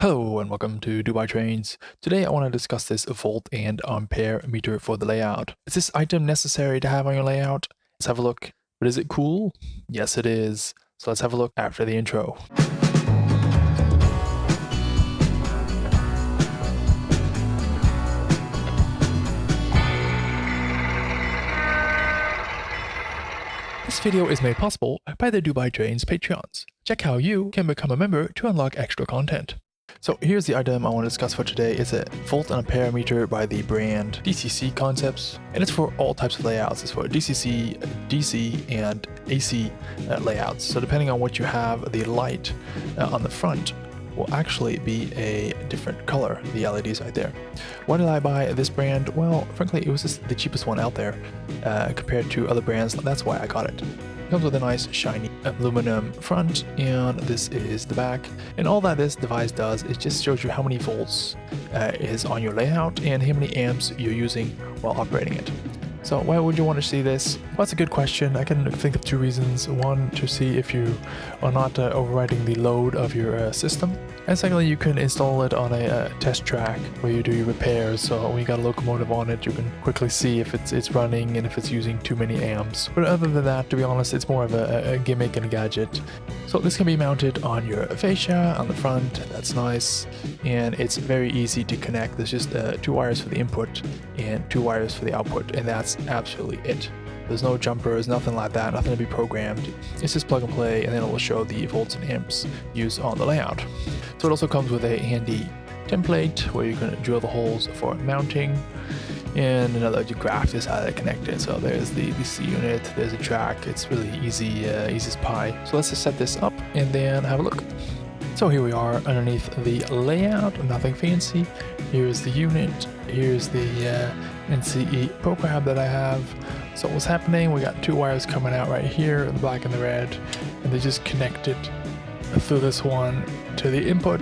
Hello and welcome to Dubai Trains. Today I want to discuss this volt and ampere meter for the layout. Is this item necessary to have on your layout? Let's have a look. But is it cool? Yes it is. So let's have a look after the intro. This video is made possible by the Dubai Trains Patreons. Check how you can become a member to unlock extra content. So here's the item I want to discuss for today. It's a volt and ampere meter by the brand DCCconcepts, and it's for all types of layouts. It's for DCC, DC, and AC layouts. So depending on what you have, the light on the front will actually be a different color, the LEDs right there. Why did I buy this brand? Well, frankly, it was just the cheapest one out there compared to other brands. That's why I got it. It comes with a nice shiny aluminum front, and this is the back. And all that this device does is just shows you how many volts is on your layout and how many amps you're using while operating it. So why would you want to see this? Well, that's a good question. I can think of two reasons. One, to see if you are not overriding the load of your system. And secondly, you can install it on a test track where you do your repairs. So when you got a locomotive on it, you can quickly see if it's running and if it's using too many amps. But other than that, to be honest, it's more of a gimmick and a gadget. So this can be mounted on your fascia on the front. That's nice. And it's very easy to connect. There's just 2 wires for the input and 2 wires for the output. And that's absolutely it. There's no jumpers, nothing like that, nothing to be programmed. It's just plug and play, and then it will show the volts and amps used on the layout. So it also comes with a handy template where you can drill the holes for mounting, and another graph is how they're connected. So there's the DC unit, there's a track. It's really easy, easy as pie. So let's just set this up and then have a look. So here we are underneath the layout, nothing fancy. Here's the unit, here's the NCE program that I have. So what's happening, we got 2 wires coming out right here, the black and the red, and they just connected through this one to the input.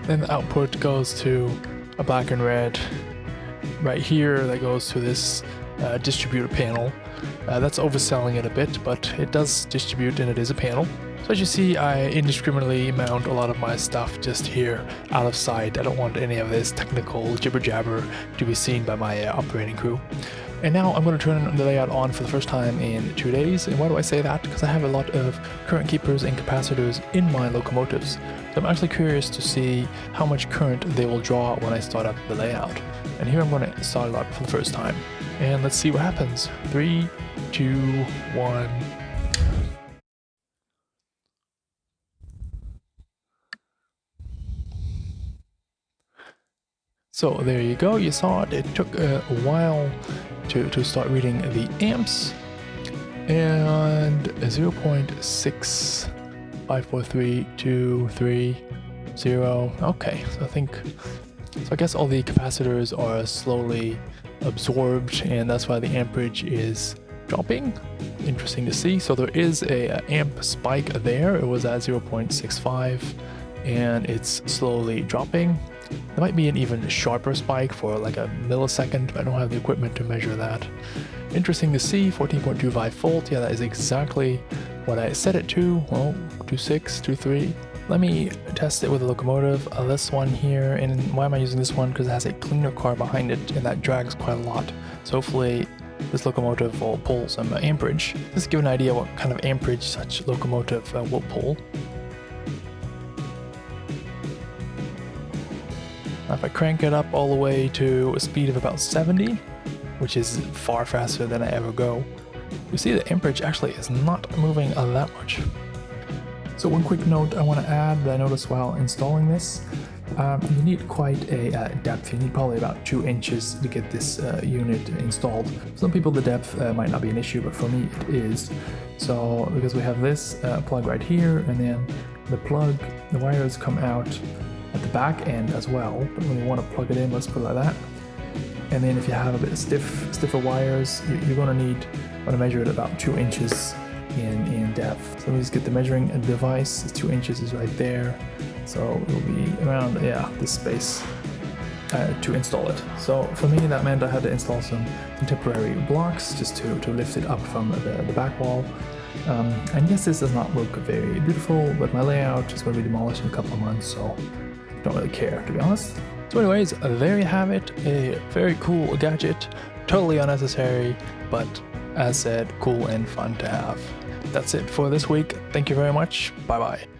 Then the output goes to a black and red right here that goes to this distributor panel. That's overselling it a bit, but it does distribute and it is a panel. So as you see, I indiscriminately mount a lot of my stuff just here out of sight. I don't want any of this technical jibber jabber to be seen by my operating crew. And now I'm going to turn the layout on for the first time in 2 days. And why do I say that? Because I have a lot of current keepers and capacitors in my locomotives. So I'm actually curious to see how much current they will draw when I start up the layout. And here I'm going to start it up for the first time. And let's see what happens. 3, 2, 1... So there you go, you saw it. It took a while to start reading the amps, and 0.65432330. Okay, so I guess all the capacitors are slowly absorbed, and that's why the amperage is dropping. Interesting to see. So there is a amp spike there. It was at 0.65 and it's slowly dropping. There might be an even sharper spike for like a millisecond, but I don't have the equipment to measure that. Interesting to see, 14.25 volt. Yeah, that is exactly what I set it to. Well, 2.6, 2.3. Let me test it with a locomotive. This one here, and why am I using this one? Because it has a cleaner car behind it, and that drags quite a lot. So hopefully this locomotive will pull some amperage. Just to give an idea what kind of amperage such locomotive will pull. Now if I crank it up all the way to a speed of about 70, which is far faster than I ever go, you see the amperage actually is not moving that much. So one quick note I want to add that I noticed while installing this, you need quite a depth. You need probably about 2 inches to get this unit installed. For some people the depth might not be an issue, but for me it is. So because we have this plug right here, and then the wires come out at the back end as well, but when you want to plug it in, let's put it like that. And then if you have a bit of stiffer wires, you're going to measure it about 2 inches in depth. So let me just get the measuring device. 2 inches is right there, so it'll be around this space to install it. So for me that meant I had to install some temporary blocks just to lift it up from the back wall. And yes, this does not look very beautiful, but my layout is going to be demolished in a couple of months, so don't really care, to be honest. So anyways, there you have it, a very cool gadget, totally unnecessary, but as said, cool and fun to have. That's it for this week. Thank you very much. Bye bye.